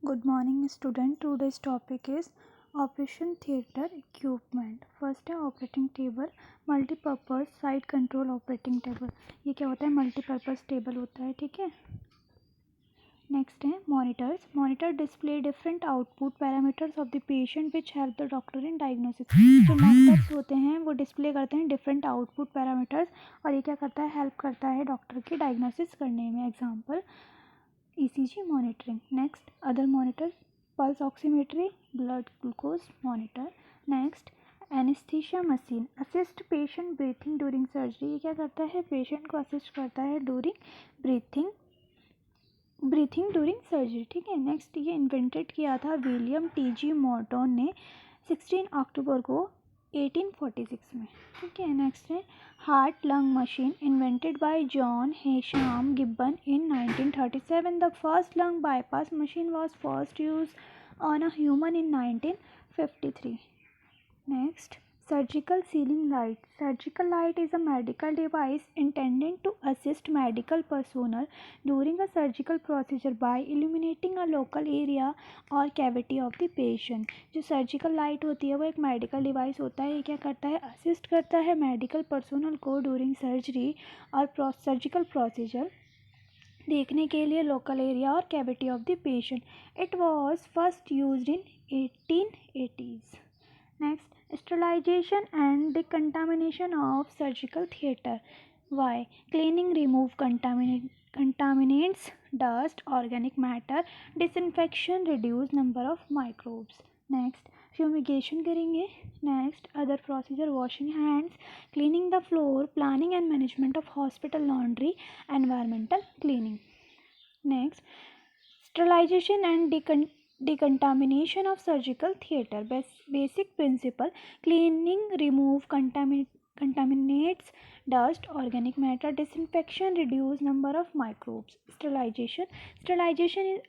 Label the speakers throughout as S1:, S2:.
S1: Good morning student. Today's topic is operation theater equipment. First है operating table, multipurpose site control operating table. ये क्या होता है? Multipurpose table होता है, ठीक है. नेक्स्ट है monitors. Monitor display different output parameters of the patient which help the doctor in diagnosis. जो मॉनिटर्स होते हैं वो डिस्प्ले करते हैं डिफरेंट आउटपुट पैरामीटर्स और ये क्या करता है? हेल्प करता है डॉक्टर की डायग्नोसिस करने में. Example ECG monitoring. Next, other monitors, pulse oximetry, blood glucose monitor. Next, anesthesia machine, assist patient breathing during surgery. ये क्या करता है? पेशेंट को असिस्ट करता है ड्यूरिंग ब्रीथिंग ड्यूरिंग सर्जरी, ठीक है. नेक्स्ट, ये इन्वेंटेड किया था विलियम TG मॉर्टन ने 16 अक्टूबर को 1846 में, ठीक है. नेक्स्ट है heart lung machine, invented by John Heysham Gibbon in 1937. The first lung bypass machine was first use on a human in 1953. Next, surgical ceiling light. Surgical light is a medical device intended to assist medical personnel during a surgical procedure by illuminating a local area or cavity of the patient. जो surgical light होती है वो एक medical device होता है. ये क्या करता है? असिस्ट करता है मेडिकल पर्सोनल को ड्यूरिंग सर्जरी और सर्जिकल प्रोसीजर देखने के लिए लोकल एरिया और cavity of the patient. It was first used in 1880s. Next, sterilization and decontamination of surgical theater. Why? Cleaning, remove contaminants, dust, organic matter. Disinfection, reduce number of microbes. Next, fumigation करेंगे. Next, other procedure, washing hands, cleaning the floor, planning and management of hospital laundry, environmental cleaning. Next, sterilization and decontamination of surgical theater. Basic principle: cleaning, remove contaminates, dust, organic matter. Disinfection, reduce number of microbes. Sterilization is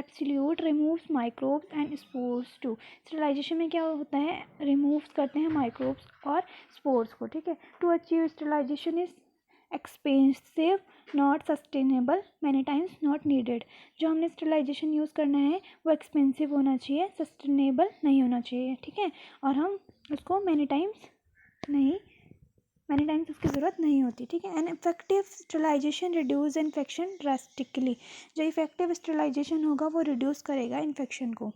S1: absolute, removes microbes and spores too. Sterilization में क्या होता है? Remove करते हैं microbes और spores को, ठीक है. To achieve sterilization is expensive, not sustainable, many times not needed. जो हमने स्टेरिलाइजेशन यूज़ करना है वो एक्सपेंसिव होना चाहिए, सस्टेनेबल नहीं होना चाहिए, ठीक है. और हम उसको मैनी टाइम्स उसकी ज़रूरत नहीं होती, ठीक है. An effective sterilization reduce infection drastically. जो इफेक्टिव स्टेरिलाइजेशन होगा वो रिड्यूस करेगा इन्फेक्शन को.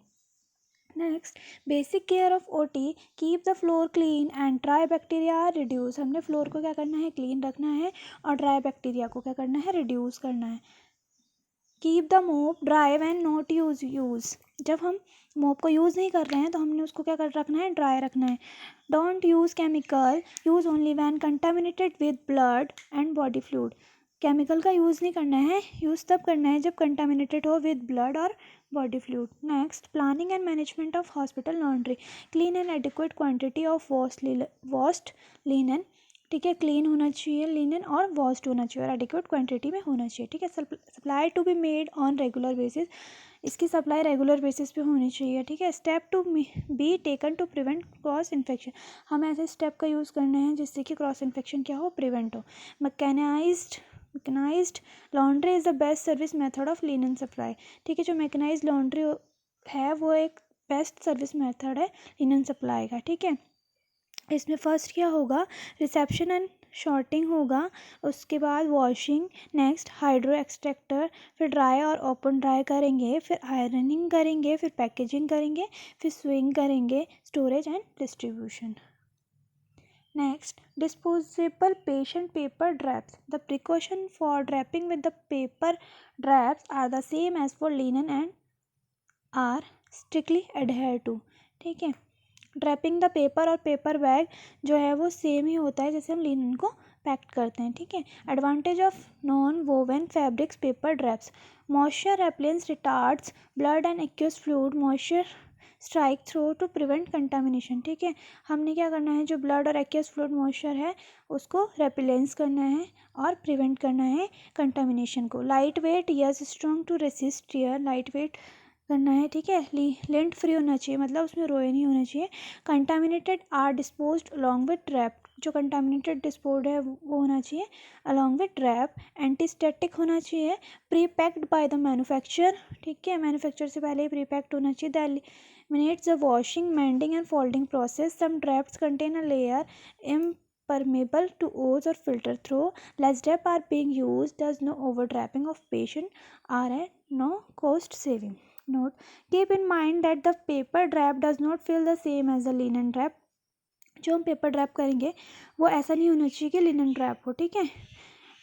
S1: Next, basic care of OT, keep the floor clean and dry bacteria reduce. हमने फ्लोर को क्या करना है? क्लीन रखना है और ड्राई बैक्टीरिया को क्या करना है? रिड्यूस करना है. कीप द मोप ड्राई व्हेन नॉट यूज़. जब हम मोप को यूज़ नहीं कर रहे हैं तो हमने उसको क्या कर रखना है? ड्राई रखना है. Don't use chemical, use only when contaminated with blood and body fluid. Chemical का यूज़ नहीं करना है, यूज़ तब करना है जब कंटामिनेटेड हो विद ब्लड और body fluid. Next, planning and management of hospital laundry. Clean and adequate quantity of washed linen, ठीक है. क्लीन होना चाहिए लिनन और वॉश्ड होना चाहिए और एडिक्वेट क्वांटिटी में होना चाहिए, ठीक है. Supply to be made on regular basis. इसकी सप्लाई रेगुलर बेसिस पे होनी चाहिए, ठीक है. Step to be taken to prevent cross infection. हमें ऐसे स्टेप का यूज़ करना है जिससे कि क्रॉस इन्फेक्शन क्या हो? प्रिवेंट हो. Mechanized laundry is the best service method of linen supply, ठीक है. जो मैकेनाइज्ड लॉन्ड्री है वो एक बेस्ट सर्विस मेथड है लिनन सप्लाई का, ठीक है. इसमें फर्स्ट क्या होगा? रिसेप्शन एंड शॉर्टिंग होगा, उसके बाद वॉशिंग. नेक्स्ट, हाइड्रो एक्सट्रैक्टर, फिर ड्राई और ओपन ड्राई करेंगे, फिर आयरनिंग करेंगे, फिर पैकेजिंग करेंगे, फिर स्विंग करेंगे, storage and distribution. Next, disposable patient paper drapes. The precaution for draping with the paper drapes are the same as for linen and are strictly adhered to, ठीक है. Draping the paper और paper bag जो है वो same ही होता है जैसे हम लिनन को पैक करते हैं, ठीक है. Advantage of non woven fabrics paper drapes: moisture repellence, retards blood and aqueous fluid, moisture strike through to prevent contamination, ठीक है. हमने क्या करना है? जो ब्लड और एक्यूस फ्लूइड मॉइस्चर है उसको रेपेलेंस करना है और प्रिवेंट करना है कंटामिनेशन को. Light weight, yes strong to resist tear, light weight करना है, ठीक है. लिंट फ्री होना चाहिए, मतलब उसमें रोए नहीं होना चाहिए. Contaminated are disposed along with जो कंटामिनेटेड डिस्पोर्ड है वो होना चाहिए, अलॉन्ग विद ड्रैप, एंटीस्टैटिक होना चाहिए, pre packed by the manufacture, ठीक है, मैन्युफैक्चर से पहले ही प्री पैक्ड होना चाहिए, the eliminates the washing, mending and folding process, some drapes contain a layer impermeable to O's or filter through, less drap are being used, thus no overdrapping of patient are at no cost saving. Note: keep in mind that the paper drap does not feel the same as the linen drap. जो हम paper ड्रैप करेंगे वो ऐसा नहीं होना चाहिए कि linen ड्रैप हो, ठीक है।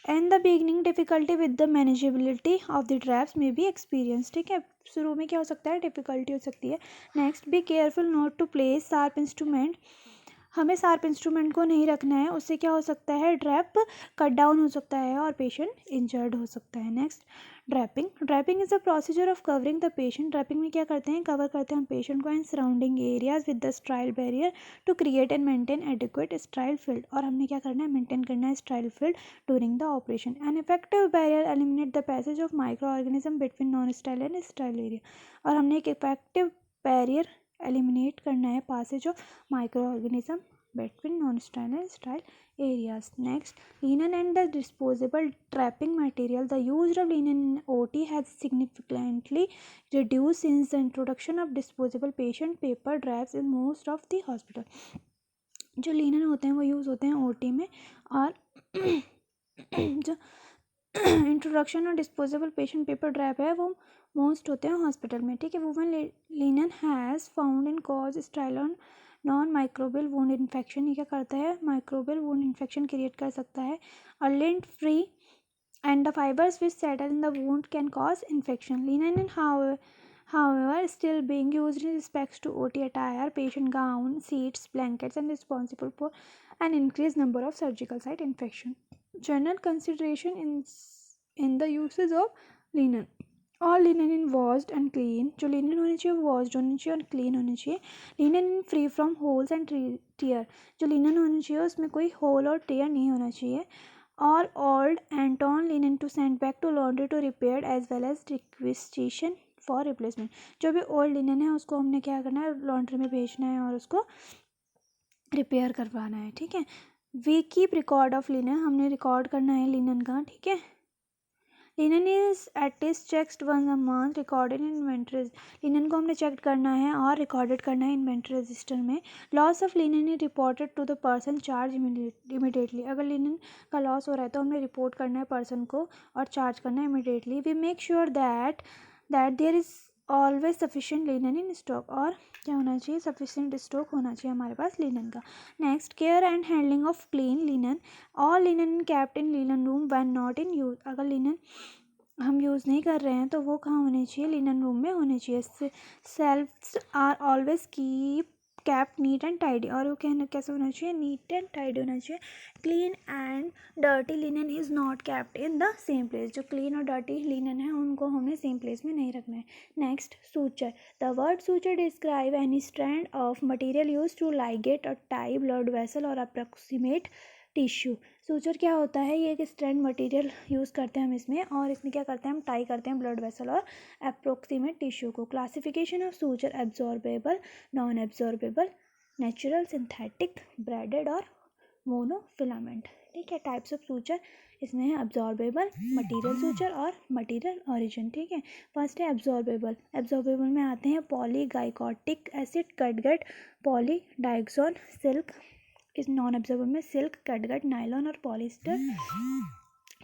S1: And the beginning difficulty with the manageability of the drapes may be experience, ठीक है, शुरू में क्या हो सकता है, डिफिकल्टी हो सकती है। Next, be careful not to place sharp instrument, हमें शार्प इंस्ट्रूमेंट को नहीं रखना है, उससे क्या हो सकता है, ड्रैप कट डाउन हो सकता है और पेशेंट इंजर्ड हो सकता है। Next, draping. Draping is the procedure of covering the patient. Draping में क्या करते हैं, कवर करते हैं हम पेशेंट को and surrounding areas with the sterile barrier to create and maintain adequate sterile field, और हमने क्या करना है, मेंटेन करना है sterile field during the operation. An effective barrier eliminate the passage of microorganism between non sterile and sterile area, और हमने एक इफेक्टिव बैरियर एलिमिनेट करना है passage of microorganism between non-sterile and sterile areas. Next, linen and the disposable trapping material. The use of linen in OT has significantly reduced since the introduction of disposable patient paper drapes in most of the hospital. जो linen होते हैं वो use होते हैं OT में, और जो introduction और डिस्पोजेबल पेशेंट पेपर ड्रैप है वो मोस्ट होते हैं हॉस्पिटल में, ठीक है। Women linen has found in cause style non microbial wound infection, ये क्या करता है, माइक्रोबियल वुंड इन्फेक्शन क्रिएट कर सकता है, और lint free and the fibres which settle in the wound can cause infection. Linen in however still being used in respects to OT attire, patient gown, sheets, blankets, and responsible for an increased number of surgical site infection. General consideration in the uses of linen. All linen in washed and clean, जो linen होनी चाहिए वो washed होनी चाहिए और clean होनी चाहिए। Linen in free from holes and tear, जो लिनन होनी चाहिए उसमें कोई होल और टीयर नहीं होना चाहिए। All old and torn linen to send back to laundry to repair as well as requisition for replacement, जो भी ओल्ड लिनन है उसको हमने क्या करना है, लॉन्ड्री में भेजना है और उसको रिपेयर करवाना है, ठीक है। We keep record of linen, हमने रिकॉर्ड करना है लिनन का, ठीक है। Linen is at least checked once a month, recorded in inventory, linen को हमने चेक करना है और रिकॉर्डेड करना है इन्वेंट्री रजिस्टर में। Loss of linen is reported to the person charge immediately, अगर लिनन का लॉस हो रहा है तो हमें रिपोर्ट करना है पर्सन को और चार्ज करना है immediately. We make sure that there is always sufficient linen in stock, और क्या होना चाहिए, सफिशिएंट स्टॉक होना चाहिए हमारे पास लिनन का। Next, care and handling of clean linen. All linen kept in linen room when not in use, अगर लिनन हम यूज़ नहीं कर रहे हैं तो वो कहाँ होने चाहिए, लिनन रूम में होने चाहिए। Shelves are always keep kept neat and tidy, और वो कहना कैसे होना चाहिए, नीट एंड टाइडी होना चाहिए। Clean and dirty linen is not kept in the same place, जो क्लीन और डर्टी लिनन है उनको हमने सेम प्लेस में नहीं रखना है। Next, suture. The word suture describe any strand of material use to ligate or tie blood vessel और अप्रोक्सीमेट टिश्यू। सूचर क्या होता है, ये एक स्ट्रैंड मटेरियल यूज़ करते हैं हम इसमें, और इसमें क्या करते हैं, हम टाई करते हैं ब्लड वेसल और अप्रोक्सीमेट टिश्यू को। Classification of suture, absorbable, non absorbable, natural, synthetic, braided और मोनोफिलामेंट, ठीक है। टाइप्स ऑफ सूचर इसमें है एब्जॉर्बेबल, मटीरियल सूचर और मटीरियल ओरिजिन, ठीक है। फर्स्ट है एब्जॉर्बेबल। एब्जॉर्बेबल में आते हैं polyglycolic acid, catgut, polydioxanone, silk. इस नॉन एब्जॉर्बर में सिल्क, कैटगट, नायलॉन और पॉलिस्टर।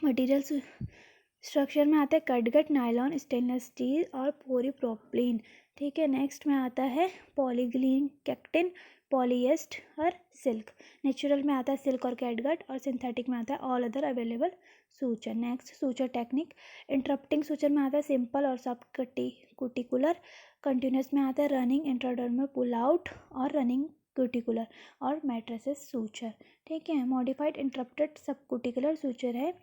S1: मटेरियल स्ट्रक्चर में आता है कैटगट, नायलॉन, स्टेनलेस स्टील और पॉलीप्रोपिलीन, ठीक है। नेक्स्ट में आता है पॉलीग्लीन, कैक्टिन, पॉलीएस्टर, सिल्क। नेचुरल में आता है सिल्क और कैटगट, और सिंथेटिक में आता है all other available suture. Next, suture technique. Interrupting suture में आता है सिंपल और सब कुटिकुलर। कंटिन्यूस में आता है रनिंग, इंट्राडर्मल, पुल आउट और रनिंग क्यूटिकुलर और मैट्रिसेस सूचर, ठीक है। मॉडिफाइड इंटरप्टेड सब कुटिकुलर सूचर है,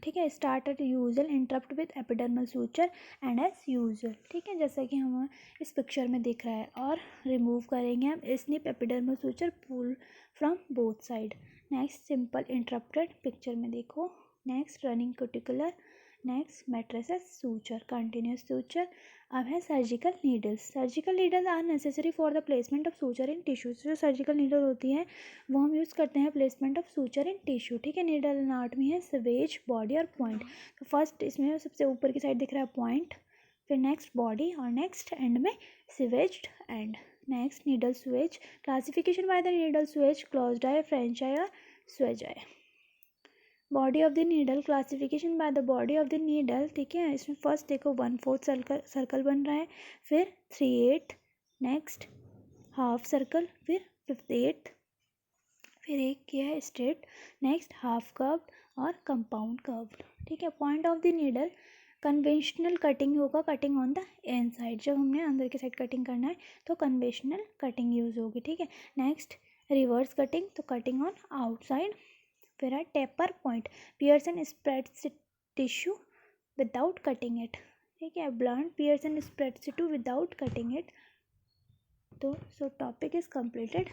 S1: ठीक है। Start at usual, interrupt with epidermal suture and as usual, ठीक है, जैसा कि हम इस पिक्चर में दिख रहा है। और रिमूव करेंगे हम snip epidermal suture, pull from both side. Next, simple interrupted, picture में देखो। Next, running cuticular, next mattress suture, continuous suture. अब है surgical needles. Surgical needle are necessary for the placement of suture in tissue. जो surgical needle होती है वो हम use करते हैं placement of suture in tissue, ठीक है। नीडल एनाटॉमी है सिवेज, बॉडी और पॉइंट। तो फर्स्ट इसमें सबसे ऊपर की साइड दिख रहा है पॉइंट, फिर नेक्स्ट बॉडी और नेक्स्ट एंड में swaged end. Next needle swage, classification by the needle swage, closed eye, French eye और swage eye. Body of the needle, classification by the body of the needle, ठीक है। इसमें first देखो 1/4 circle बन रहा है, फिर 3/8, नेक्स्ट हाफ सर्कल, फिर 5/8, फिर एक किया है स्ट्रेट, नेक्स्ट हाफ कर्व और कंपाउंड कर्व, ठीक है। Point of the needle, conventional cutting होगा, cutting on the end side. जब हमने अंदर की साइड कटिंग करना है तो कन्वेंशनल कटिंग यूज़ होगी, ठीक है। नेक्स्ट रिवर्स कटिंग, तो कटिंग ऑन आउटसाइड। फिर है taper point, pierce and spreads tissue without cutting it, ठीक है। Blunt, pierce and spreads tissue without cutting it. तो सो टॉपिक इज कंप्लीटेड।